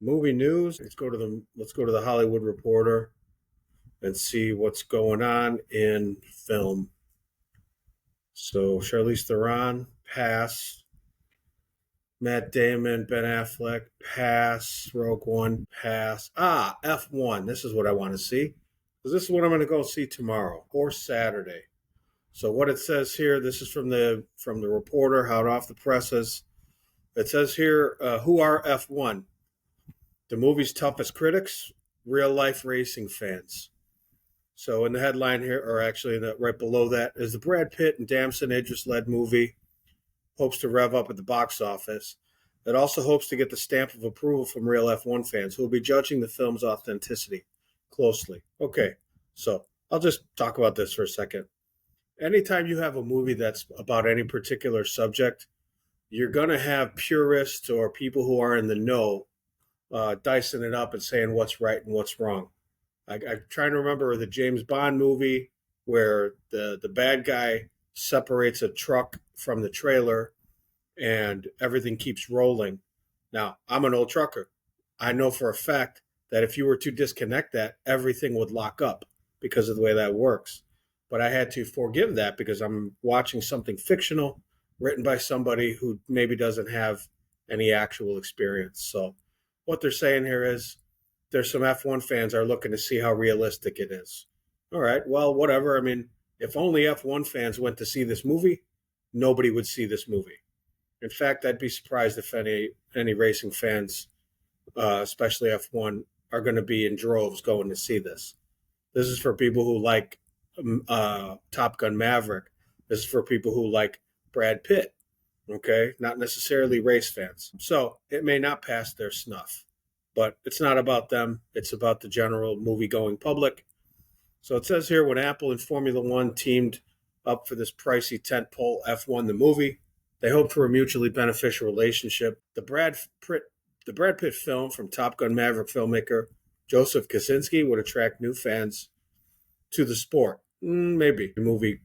Movie news. Let's go to the Hollywood Reporter and see what's going on in film. So Charlize Theron, pass. Matt Damon, Ben Affleck, pass. Rogue One, pass. F1. This is what I want to see. Because this is what I'm going to go see tomorrow or Saturday. So what it says here, this is from the reporter, hot off the presses. It says here, who are F1? The movie's toughest critics, real life racing fans. So in the headline here, or actually right below that, is the Brad Pitt and Damson Idris led movie hopes to rev up at the box office. It also hopes to get the stamp of approval from real F1 fans who will be judging the film's authenticity closely. Okay, so I'll just talk about this for a second. Anytime you have a movie that's about any particular subject, you're going to have purists or people who are in the know dicing it up and saying what's right and what's wrong. I'm trying to remember the James Bond movie where the bad guy separates a truck from the trailer and everything keeps rolling. Now, I'm an old trucker. I know for a fact that if you were to disconnect that, everything would lock up because of the way that works. But I had to forgive that because I'm watching something fictional written by somebody who maybe doesn't have any actual experience. So what they're saying here is there's some F1 fans are looking to see how realistic it is. All right, well, whatever. I mean, if only F1 fans went to see this movie, nobody would see this movie. In fact, I'd be surprised if any racing fans, especially F1, are going to be in droves going to see this. This is for people who like Top Gun Maverick. This is for people who like Brad Pitt. Okay, not necessarily race fans. So it may not pass their snuff, but it's not about them. It's about the general movie-going public. So it says here when Apple and Formula One teamed up for this pricey tentpole F1 the movie, they hoped for a mutually beneficial relationship. The Brad Pitt film from Top Gun Maverick filmmaker Joseph Kosinski would attract new fans to the sport. Maybe the movie.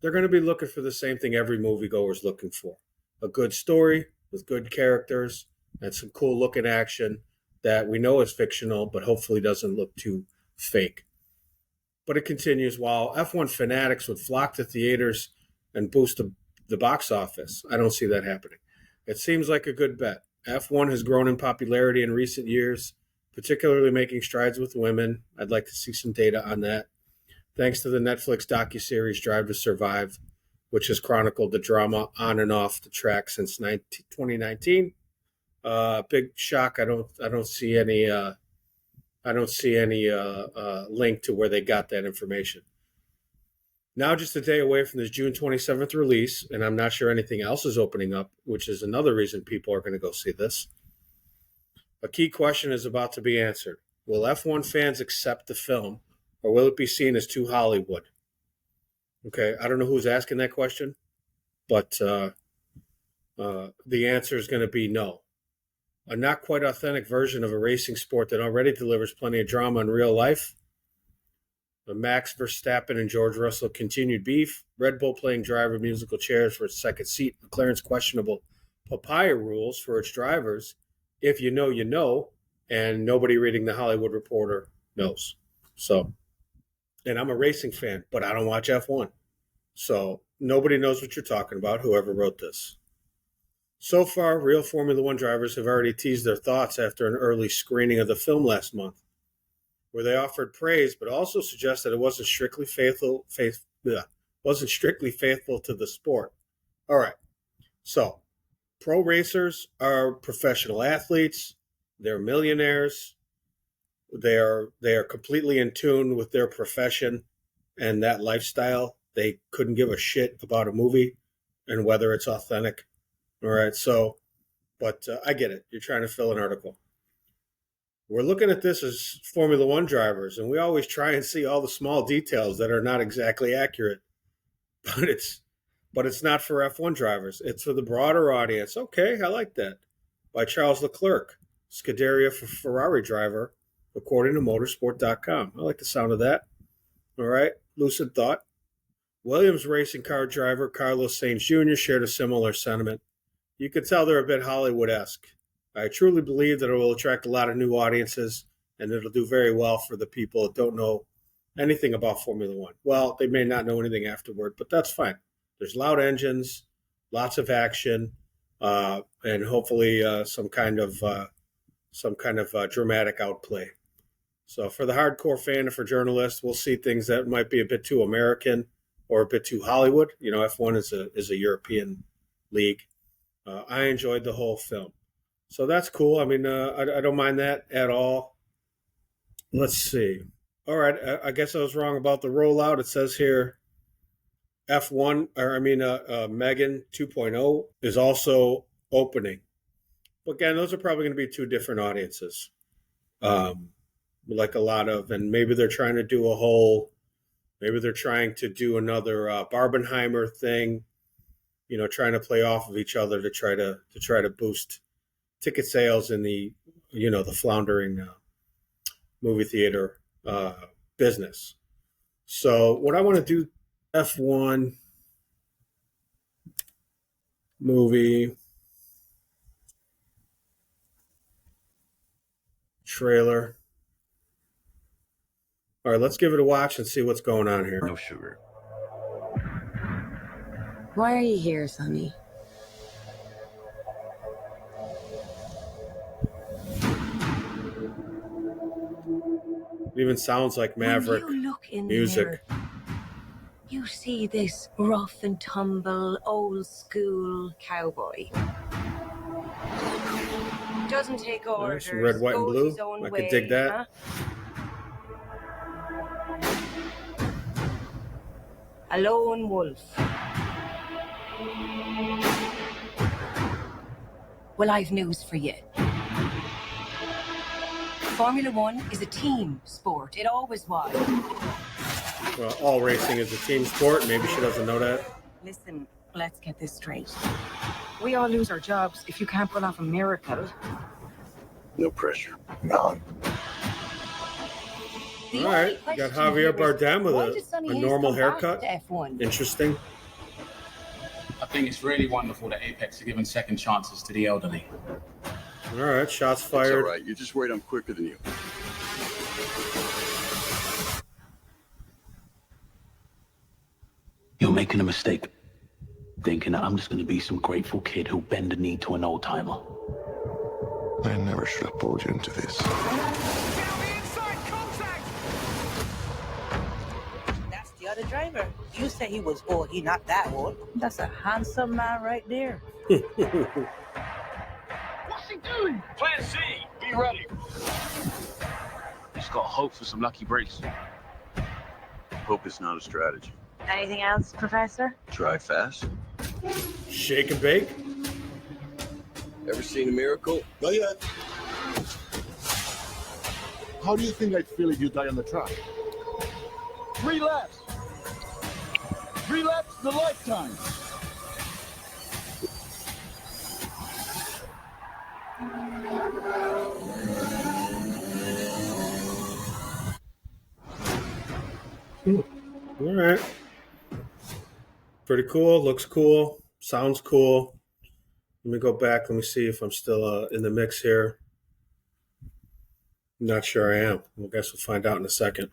They're going to be looking for the same thing every moviegoer is looking for: a good story with good characters and some cool looking action that we know is fictional, but hopefully doesn't look too fake. But it continues, while F1 fanatics would flock to theaters and boost the box office, I don't see that happening. It seems like a good bet. F1 has grown in popularity in recent years, particularly making strides with women. I'd like to see some data on that. Thanks to the Netflix docuseries Drive to Survive, which has chronicled the drama on and off the track since 2019. Big shock. I don't see any link to where they got that information. Now, just a day away from this June 27th release, and I'm not sure anything else is opening up, which is another reason people are going to go see this. A key question is about to be answered. Will F1 fans accept the film, or will it be seen as too Hollywood? Okay, I don't know who's asking that question, but the answer is going to be no. A not quite authentic version of a racing sport that already delivers plenty of drama in real life. The Max Verstappen and George Russell continued beef. Red Bull playing driver musical chairs for its second seat. McLaren's questionable papaya rules for its drivers. If you know, you know. And nobody reading the Hollywood Reporter knows. So, and I'm a racing fan, but I don't watch F1. So nobody knows what you're talking about, whoever wrote this. So far, real Formula One drivers have already teased their thoughts after an early screening of the film last month, where they offered praise, but also suggested it wasn't strictly faithful to the sport. All right, so pro racers are professional athletes. They're millionaires. They are completely in tune with their profession and that lifestyle. They couldn't give a shit about a movie and whether it's authentic. All right, so, but I get it. You're trying to fill an article. We're looking at this as Formula One drivers, and we always try and see all the small details that are not exactly accurate. But it's not for F1 drivers. It's for the broader audience. Okay, I like that. By Charles Leclerc, Scuderia for Ferrari driver, according to motorsport.com. I like the sound of that. All right, lucid thought. Williams racing car driver Carlos Sainz Jr. shared a similar sentiment. You could tell they're a bit Hollywood-esque. I truly believe that it will attract a lot of new audiences, and it'll do very well for the people that don't know anything about Formula One. Well, they may not know anything afterward, but that's fine. There's loud engines, lots of action, and hopefully some kind of dramatic outplay. So for the hardcore fan and for journalists, we'll see things that might be a bit too American or a bit too Hollywood. You know, F1 is a European league. I enjoyed the whole film, so that's cool. I mean, I don't mind that at all. Let's see. All right, I guess I was wrong about the rollout. It says here F1, or I mean, Megan 2.0 is also opening. But again, those are probably going to be two different audiences. Like a lot of, and maybe they're trying to do maybe they're trying to do another Barbenheimer thing, you know, trying to play off of each other to try to boost ticket sales in the, you know, the floundering movie theater business. So what I want to do, F1 movie trailer. All right, let's give it a watch and see what's going on here. No sugar. Why are you here, Sonny? It even sounds like Maverick when you look in music. The mirror, you see this rough and tumble, old school cowboy. Doesn't take orders. Some red, white, and blue. I could dig that. Huh? A lone wolf. Well, I've news for you. Formula One is a team sport. It always was. Well, all racing is a team sport. Maybe she doesn't know that. Listen, let's get this straight. We all lose our jobs if you can't pull off a miracle. No pressure. None. All right, you got Javier Bardem with a normal haircut. Interesting. I think it's really wonderful that Apex are giving second chances to the elderly. All right, shots fired. It's all right. You're just worried I'm quicker than you. You're making a mistake, thinking that I'm just going to be some grateful kid who'll bend the knee to an old timer. I never should have pulled you into this. That's the other driver. You say he was old. He not that old. That's a handsome man right there. What's he doing? Plan C. Be ready. Just got hope for some lucky breaks. Hope is not a strategy. Anything else, Professor? Try fast. Shake and bake. Ever seen a miracle? Not yet. How do you think I'd feel if you die on the track? 3 laps. 3 laps is a lifetime. All right. Pretty cool. Looks cool. Sounds cool. Let me go back. Let me see if I'm still in the mix here. I'm not sure I am. I guess we'll find out in a second.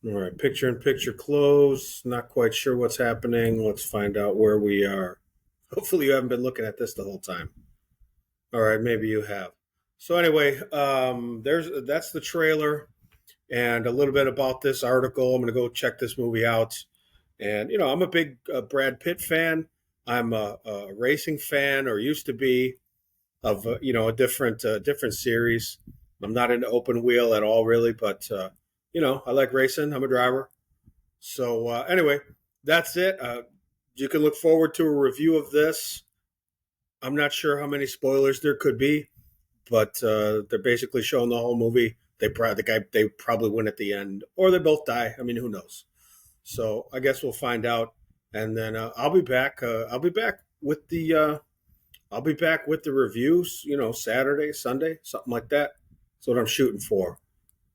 All right. Picture-in-picture close. Not quite sure what's happening. Let's find out where we are. Hopefully you haven't been looking at this the whole time. All right. Maybe you have. So anyway, that's the trailer and a little bit about this article. I'm going to go check this movie out. And, you know, I'm a big Brad Pitt fan. I'm a racing fan, or used to be, of you know, a different series. I'm not into open wheel at all, really, but you know, I like racing. I'm a driver. So anyway, that's it. You can look forward to a review of this. I'm not sure how many spoilers there could be, but they're basically showing the whole movie. They probably win at the end, or they both die. I mean, who knows? So I guess we'll find out. And then I'll be back. I'll be back with the reviews. You know, Saturday, Sunday, something like that. That's what I'm shooting for.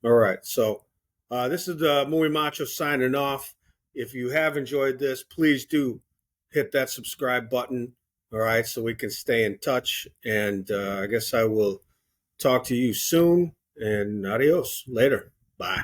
All right. So this is the Muy Macho signing off. If you have enjoyed this, please do hit that subscribe button. All right, so we can stay in touch. And I guess I will talk to you soon. And adios. Later. Bye.